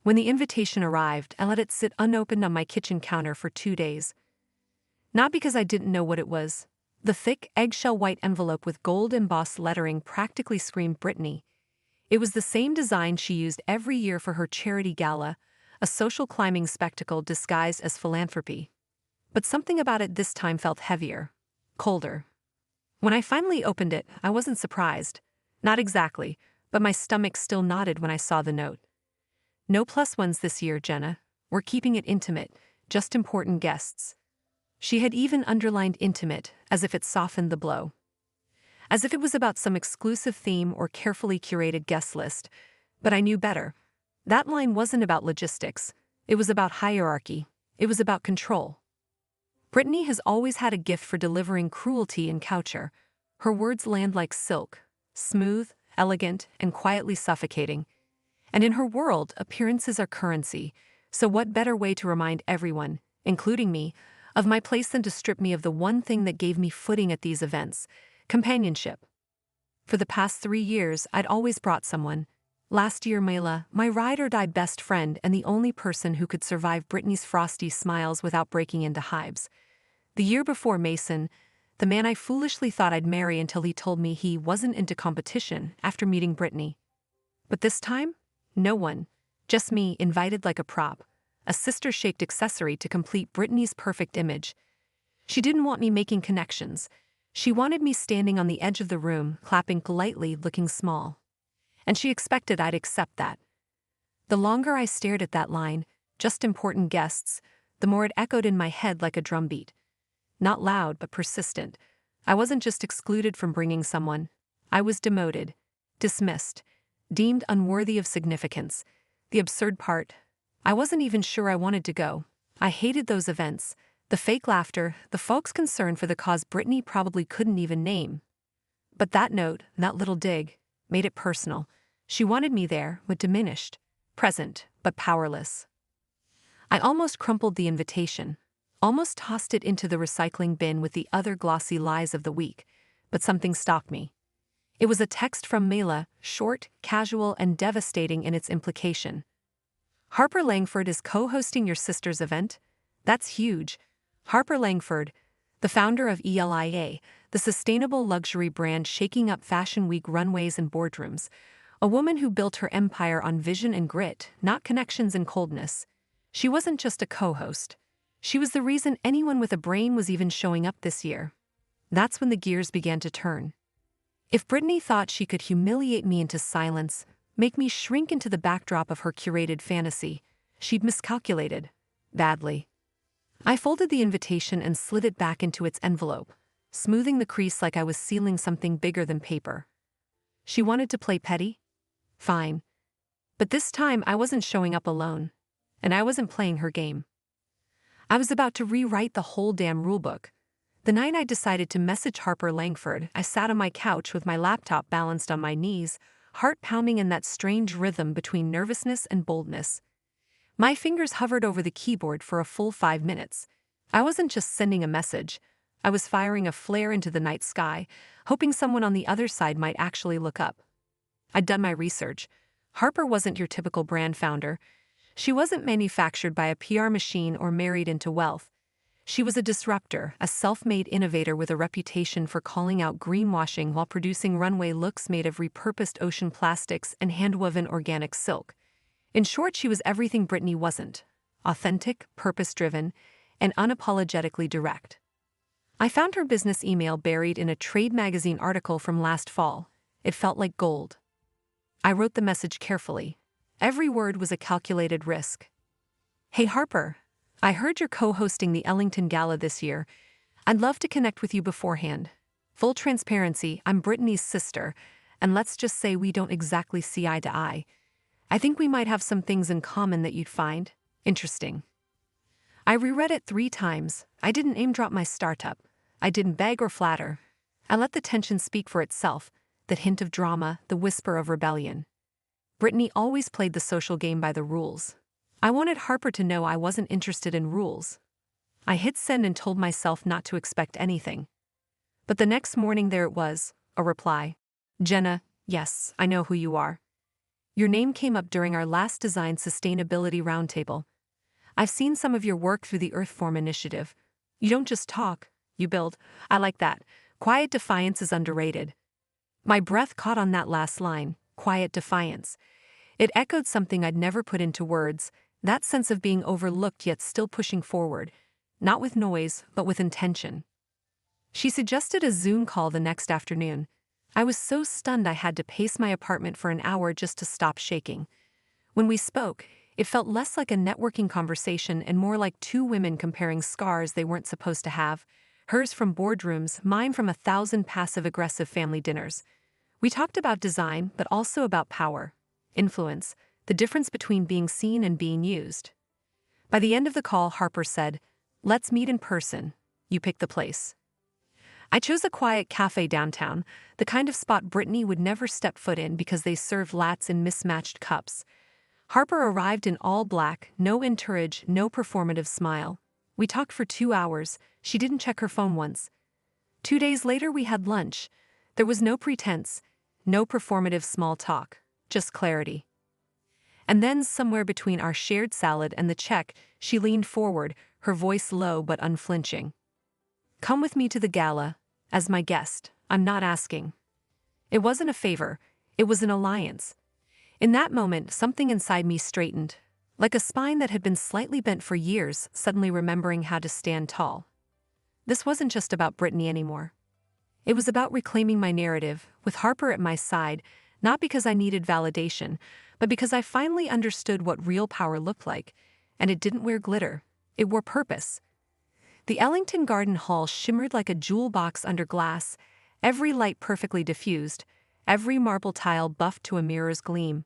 When the invitation arrived, I let it sit unopened on my kitchen counter for 2 days. Not because I didn't know what it was. The thick, eggshell white envelope with gold-embossed lettering practically screamed Brittany. It was the same design she used every year for her charity gala, a social climbing spectacle disguised as philanthropy. But something about it this time felt heavier, colder. When I finally opened it, I wasn't surprised. Not exactly, but my stomach still knotted when I saw the note. No plus ones this year, Jenna. We're keeping it intimate, just important guests. She had even underlined intimate, as if it softened the blow. As if it was about some exclusive theme or carefully curated guest list. But I knew better. That line wasn't about logistics. It was about hierarchy. It was about control. Brittany has always had a gift for delivering cruelty in couture. Her words land like silk, smooth, elegant, and quietly suffocating. And in her world, appearances are currency, so what better way to remind everyone, including me, of my place than to strip me of the one thing that gave me footing at these events: companionship. For the past 3 years, I'd always brought someone. Last year, Mayla, my ride-or-die best friend and the only person who could survive Brittany's frosty smiles without breaking into hives. The year before, Mason, the man I foolishly thought I'd marry until he told me he wasn't into competition after meeting Brittany. But this time, no one. Just me, invited like a prop. A sister-shaped accessory to complete Brittany's perfect image. She didn't want me making connections. She wanted me standing on the edge of the room, clapping politely, looking small. And she expected I'd accept that. The longer I stared at that line, just important guests, the more it echoed in my head like a drumbeat. Not loud, but persistent. I wasn't just excluded from bringing someone. I was demoted, dismissed, deemed unworthy of significance. The absurd part, I wasn't even sure I wanted to go. I hated those events, the fake laughter, the folks concerned for the cause Brittany probably couldn't even name. But that note, that little dig, made it personal. She wanted me there, but diminished, present, but powerless. I almost crumpled the invitation, almost tossed it into the recycling bin with the other glossy lies of the week, but something stopped me. It was a text from Mayla, short, casual, and devastating in its implication. Harper Langford is co-hosting your sister's event? That's huge. Harper Langford, the founder of ELIA, the sustainable luxury brand shaking up Fashion Week runways and boardrooms, a woman who built her empire on vision and grit, not connections and coldness. She wasn't just a co-host. She was the reason anyone with a brain was even showing up this year. That's when the gears began to turn. If Brittany thought she could humiliate me into silence, make me shrink into the backdrop of her curated fantasy, she'd miscalculated. Badly. I folded the invitation and slid it back into its envelope, smoothing the crease like I was sealing something bigger than paper. She wanted to play petty? Fine. But this time I wasn't showing up alone, and I wasn't playing her game. I was about to rewrite the whole damn rulebook. The night I decided to message Harper Langford, I sat on my couch with my laptop balanced on my knees, heart pounding in that strange rhythm between nervousness and boldness. My fingers hovered over the keyboard for a full 5 minutes. I wasn't just sending a message. I was firing a flare into the night sky, hoping someone on the other side might actually look up. I'd done my research. Harper wasn't your typical brand founder. She wasn't manufactured by a PR machine or married into wealth. She was a disruptor, a self-made innovator with a reputation for calling out greenwashing while producing runway looks made of repurposed ocean plastics and hand-woven organic silk. In short, she was everything Brittany wasn't: authentic, purpose-driven, and unapologetically direct. I found her business email buried in a trade magazine article from last fall. It felt like gold. I wrote the message carefully. Every word was a calculated risk. Hey Harper, I heard you're co-hosting the Ellington Gala this year. I'd love to connect with you beforehand. Full transparency, I'm Brittany's sister, and let's just say we don't exactly see eye to eye. I think we might have some things in common that you'd find interesting. I reread it 3 times. I didn't name drop my startup. I didn't beg or flatter. I let the tension speak for itself, that hint of drama, the whisper of rebellion. Brittany always played the social game by the rules. I wanted Harper to know I wasn't interested in rules. I hit send and told myself not to expect anything. But the next morning there it was, a reply. Jenna, yes, I know who you are. Your name came up during our last design sustainability roundtable. I've seen some of your work through the Earthform initiative. You don't just talk, you build. I like that. Quiet defiance is underrated. My breath caught on that last line, quiet defiance. It echoed something I'd never put into words, that sense of being overlooked yet still pushing forward, not with noise, but with intention. She suggested a Zoom call the next afternoon. I was so stunned I had to pace my apartment for an hour just to stop shaking. When we spoke, it felt less like a networking conversation and more like two women comparing scars they weren't supposed to have, hers from boardrooms, mine from 1,000 passive-aggressive family dinners. We talked about design, but also about power, influence, the difference between being seen and being used. By the end of the call, Harper said, "Let's meet in person. You pick the place." I chose a quiet cafe downtown, the kind of spot Brittany would never step foot in because they serve lattes in mismatched cups. Harper arrived in all black, no entourage, no performative smile. We talked for 2 hours. She didn't check her phone once. 2 days later we had lunch. There was no pretense, no performative small talk, just clarity. And then, somewhere between our shared salad and the check, she leaned forward, her voice low but unflinching. "Come with me to the gala, as my guest. I'm not asking." It wasn't a favor, it was an alliance. In that moment, something inside me straightened, like a spine that had been slightly bent for years, suddenly remembering how to stand tall. This wasn't just about Brittany anymore. It was about reclaiming my narrative, with Harper at my side, not because I needed validation, but because I finally understood what real power looked like, and it didn't wear glitter, it wore purpose. The Ellington Garden Hall shimmered like a jewel box under glass, every light perfectly diffused, every marble tile buffed to a mirror's gleam.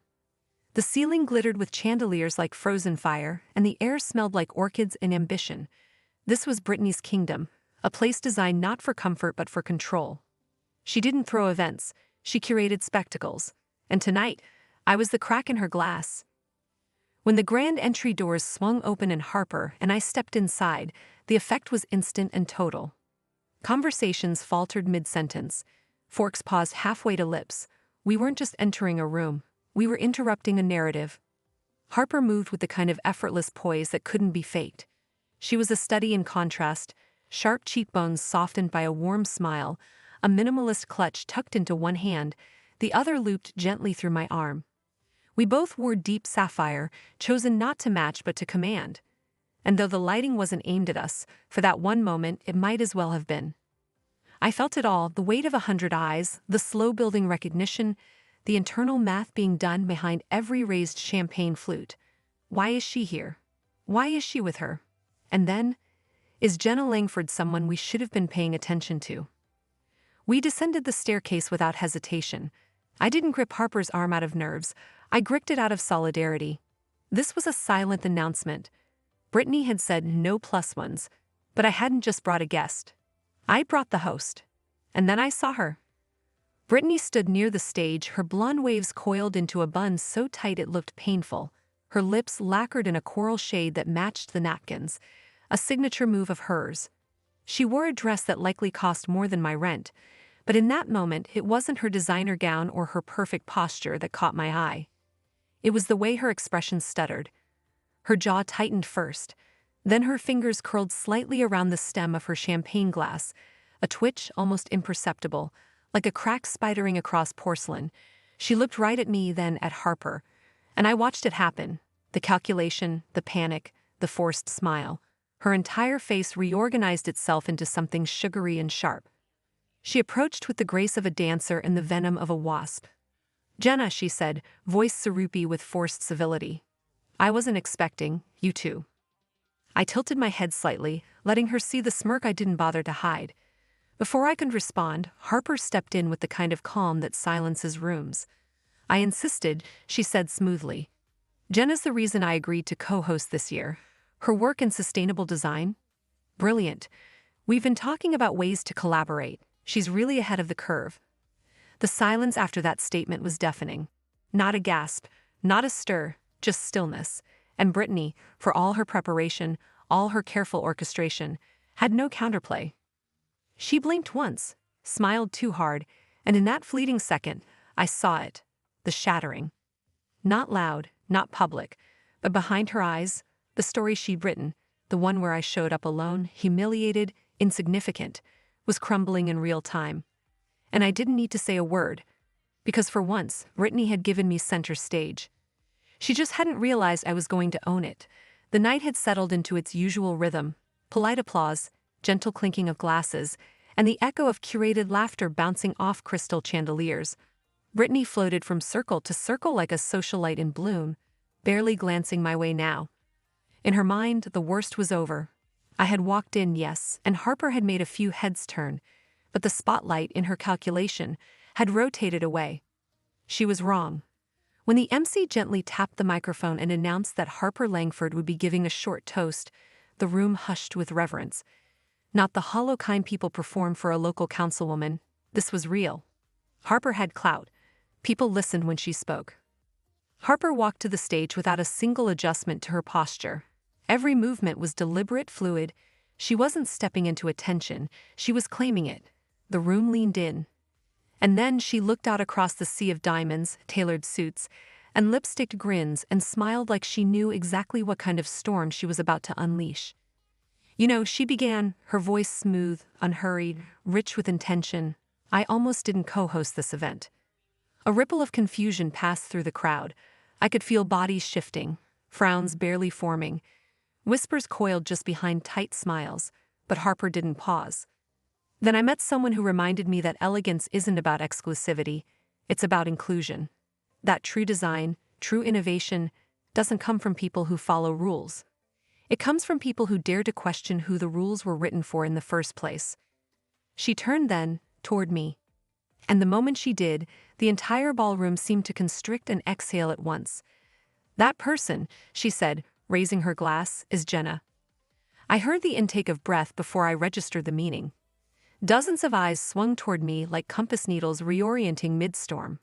The ceiling glittered with chandeliers like frozen fire, and the air smelled like orchids and ambition. This was Brittany's kingdom, a place designed not for comfort but for control. She didn't throw events, she curated spectacles, and tonight, I was the crack in her glass. When the grand entry doors swung open in Harper and I stepped inside, the effect was instant and total. Conversations faltered mid-sentence. Forks paused halfway to lips. We weren't just entering a room, we were interrupting a narrative. Harper moved with the kind of effortless poise that couldn't be faked. She was a study in contrast, sharp cheekbones softened by a warm smile, a minimalist clutch tucked into one hand, the other looped gently through my arm. We both wore deep sapphire, chosen not to match but to command. And though the lighting wasn't aimed at us, for that one moment it might as well have been. I felt it all, the weight of 100 eyes, the slow-building recognition, the internal math being done behind every raised champagne flute. Why is she here? Why is she with her? And then, is Jenna Langford someone we should have been paying attention to? We descended the staircase without hesitation. I didn't grip Harper's arm out of nerves, I gripped it out of solidarity. This was a silent announcement. Brittany had said no plus ones, but I hadn't just brought a guest. I brought the host. And then I saw her. Brittany stood near the stage, her blonde waves coiled into a bun so tight it looked painful, her lips lacquered in a coral shade that matched the napkins, a signature move of hers. She wore a dress that likely cost more than my rent, but in that moment it wasn't her designer gown or her perfect posture that caught my eye. It was the way her expression stuttered. Her jaw tightened first, then her fingers curled slightly around the stem of her champagne glass, a twitch almost imperceptible, like a crack spidering across porcelain. She looked right at me, then at Harper, and I watched it happen, the calculation, the panic, the forced smile. Her entire face reorganized itself into something sugary and sharp. She approached with the grace of a dancer and the venom of a wasp. "Jenna," she said, voice syrupy with forced civility. "I wasn't expecting you two." I tilted my head slightly, letting her see the smirk I didn't bother to hide. Before I could respond, Harper stepped in with the kind of calm that silences rooms. "I insisted," she said smoothly. "Jenna's the reason I agreed to co-host this year. Her work in sustainable design? Brilliant. We've been talking about ways to collaborate. She's really ahead of the curve." The silence after that statement was deafening. Not a gasp, not a stir, just stillness. And Brittany, for all her preparation, all her careful orchestration, had no counterplay. She blinked once, smiled too hard, and in that fleeting second, I saw it, the shattering. Not loud, not public, but behind her eyes, the story she'd written, the one where I showed up alone, humiliated, insignificant, was crumbling in real time. And I didn't need to say a word, because for once, Brittany had given me center stage. She just hadn't realized I was going to own it. The night had settled into its usual rhythm: polite applause, gentle clinking of glasses, and the echo of curated laughter bouncing off crystal chandeliers. Brittany floated from circle to circle like a socialite in bloom, barely glancing my way now. In her mind, the worst was over. I had walked in, yes, and Harper had made a few heads turn, but the spotlight, in her calculation, had rotated away. She was wrong. When the MC gently tapped the microphone and announced that Harper Langford would be giving a short toast, the room hushed with reverence. Not the hollow kind people perform for a local councilwoman. This was real. Harper had clout. People listened when she spoke. Harper walked to the stage without a single adjustment to her posture. Every movement was deliberate, fluid. She wasn't stepping into attention, she was claiming it. The room leaned in. And then she looked out across the sea of diamonds, tailored suits, and lipsticked grins and smiled like she knew exactly what kind of storm she was about to unleash. She began, her voice smooth, unhurried, rich with intention. I almost didn't co-host this event. A ripple of confusion passed through the crowd. I could feel bodies shifting, frowns barely forming. Whispers coiled just behind tight smiles, but Harper didn't pause. Then I met someone who reminded me that elegance isn't about exclusivity, it's about inclusion. That true design, true innovation, doesn't come from people who follow rules. It comes from people who dare to question who the rules were written for in the first place. She turned then, toward me. And the moment she did, the entire ballroom seemed to constrict and exhale at once. "That person," she said, raising her glass, "is Jenna." I heard the intake of breath before I registered the meaning. Dozens of eyes swung toward me like compass needles reorienting mid-storm.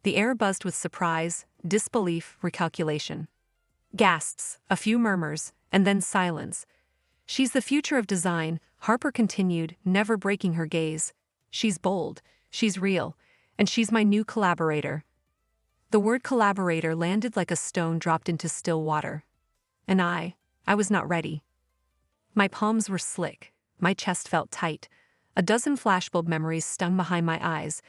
The air buzzed with surprise, disbelief, recalculation. Gasps, a few murmurs, and then silence. "She's the future of design," Harper continued, never breaking her gaze. "She's bold, she's real, and she's my new collaborator." The word collaborator landed like a stone dropped into still water. And I was not ready. My palms were slick, my chest felt tight. A dozen flashbulb memories stung behind my eyes.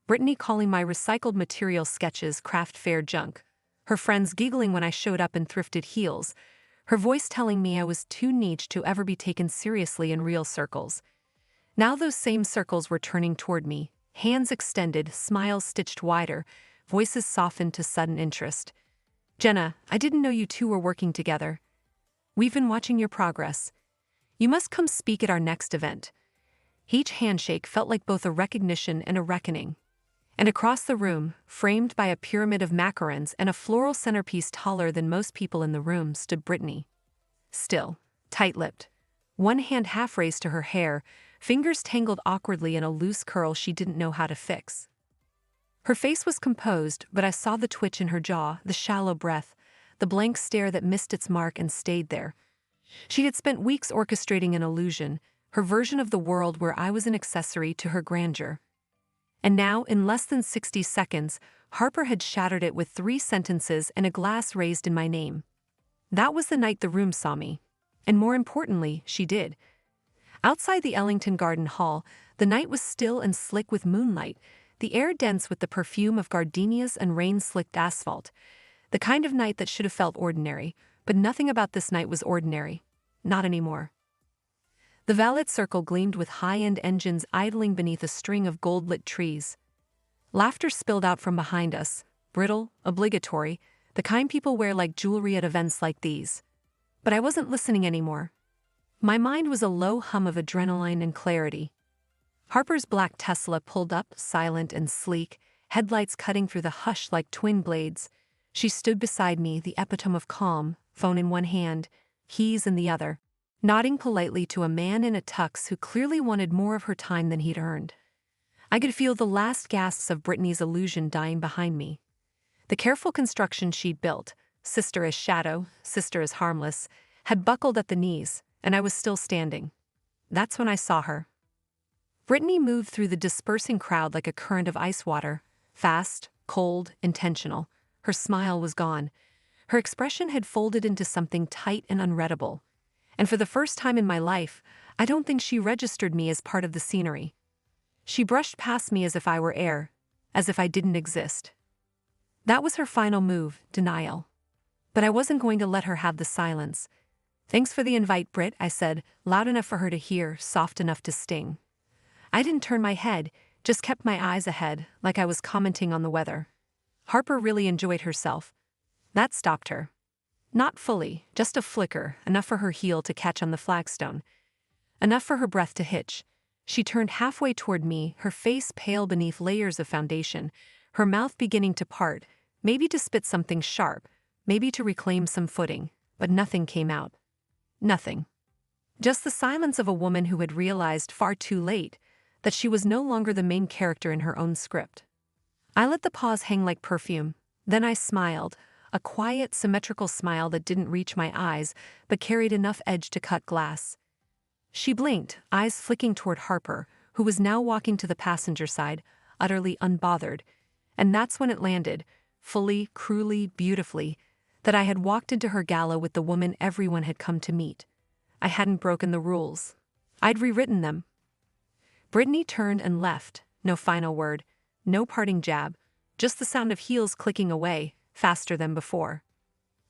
Brittany calling my recycled material sketches craft fair junk. Her friends giggling when I showed up in thrifted heels. Her voice telling me I was too niche to ever be taken seriously in real circles. Now those same circles were turning toward me, hands extended, smiles stitched wider, voices softened to sudden interest. "Jenna, I didn't know you two were working together. We've been watching your progress. You must come speak at our next event." Each handshake felt like both a recognition and a reckoning. And across the room, framed by a pyramid of macarons and a floral centerpiece taller than most people in the room, stood Brittany. Still, tight-lipped. One hand half raised to her hair, fingers tangled awkwardly in a loose curl she didn't know how to fix. Her face was composed, but I saw the twitch in her jaw, the shallow breath, the blank stare that missed its mark and stayed there. She had spent weeks orchestrating an illusion, her version of the world where I was an accessory to her grandeur. And now, in less than 60 seconds, Harper had shattered it with 3 sentences and a glass raised in my name. That was the night the room saw me. And more importantly, she did. Outside the Ellington Garden Hall, the night was still and slick with moonlight, the air dense with the perfume of gardenias and rain-slicked asphalt. The kind of night that should have felt ordinary, but nothing about this night was ordinary. Not anymore. The valet circle gleamed with high-end engines idling beneath a string of gold-lit trees. Laughter spilled out from behind us, brittle, obligatory, the kind people wear like jewelry at events like these. But I wasn't listening anymore. My mind was a low hum of adrenaline and clarity. Harper's black Tesla pulled up, silent and sleek, headlights cutting through the hush like twin blades. She stood beside me, the epitome of calm, phone in one hand, keys in the other, nodding politely to a man in a tux who clearly wanted more of her time than he'd earned. I could feel the last gasps of Brittany's illusion dying behind me. The careful construction she'd built, sister as shadow, sister as harmless, had buckled at the knees, and I was still standing. That's when I saw her. Brittany moved through the dispersing crowd like a current of ice water, fast, cold, intentional. Her smile was gone. Her expression had folded into something tight and unreadable. And for the first time in my life, I don't think she registered me as part of the scenery. She brushed past me as if I were air, as if I didn't exist. That was her final move, denial. But I wasn't going to let her have the silence. "Thanks for the invite, Britt," I said, loud enough for her to hear, soft enough to sting. I didn't turn my head, just kept my eyes ahead, like I was commenting on the weather. Harper really enjoyed herself. That stopped her. Not fully, just a flicker, enough for her heel to catch on the flagstone. Enough for her breath to hitch. She turned halfway toward me, her face pale beneath layers of foundation, her mouth beginning to part, maybe to spit something sharp, maybe to reclaim some footing, but nothing came out. Nothing. Just the silence of a woman who had realized far too late that she was no longer the main character in her own script. I let the pause hang like perfume. Then I smiled, a quiet, symmetrical smile that didn't reach my eyes but carried enough edge to cut glass. She blinked, eyes flicking toward Harper, who was now walking to the passenger side, utterly unbothered. And that's when it landed, fully, cruelly, beautifully, that I had walked into her gala with the woman everyone had come to meet. I hadn't broken the rules. I'd rewritten them. Brittany turned and left, no final word, no parting jab, just the sound of heels clicking away, faster than before.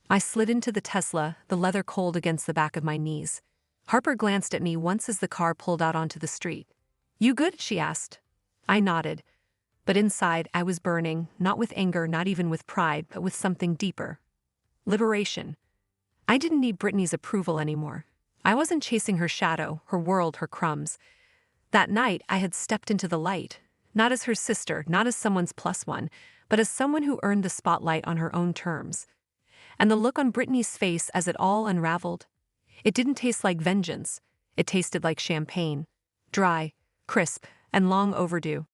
I slid into the Tesla, the leather cold against the back of my knees. Harper glanced at me once as the car pulled out onto the street. "You good?" she asked. I nodded. But inside, I was burning, not with anger, not even with pride, but with something deeper. Liberation. I didn't need Brittany's approval anymore. I wasn't chasing her shadow, her world, her crumbs. That night, I had stepped into the light, not as her sister, not as someone's plus one, but as someone who earned the spotlight on her own terms. And the look on Brittany's face as it all unraveled, it didn't taste like vengeance. It tasted like champagne. Dry, crisp, and long overdue.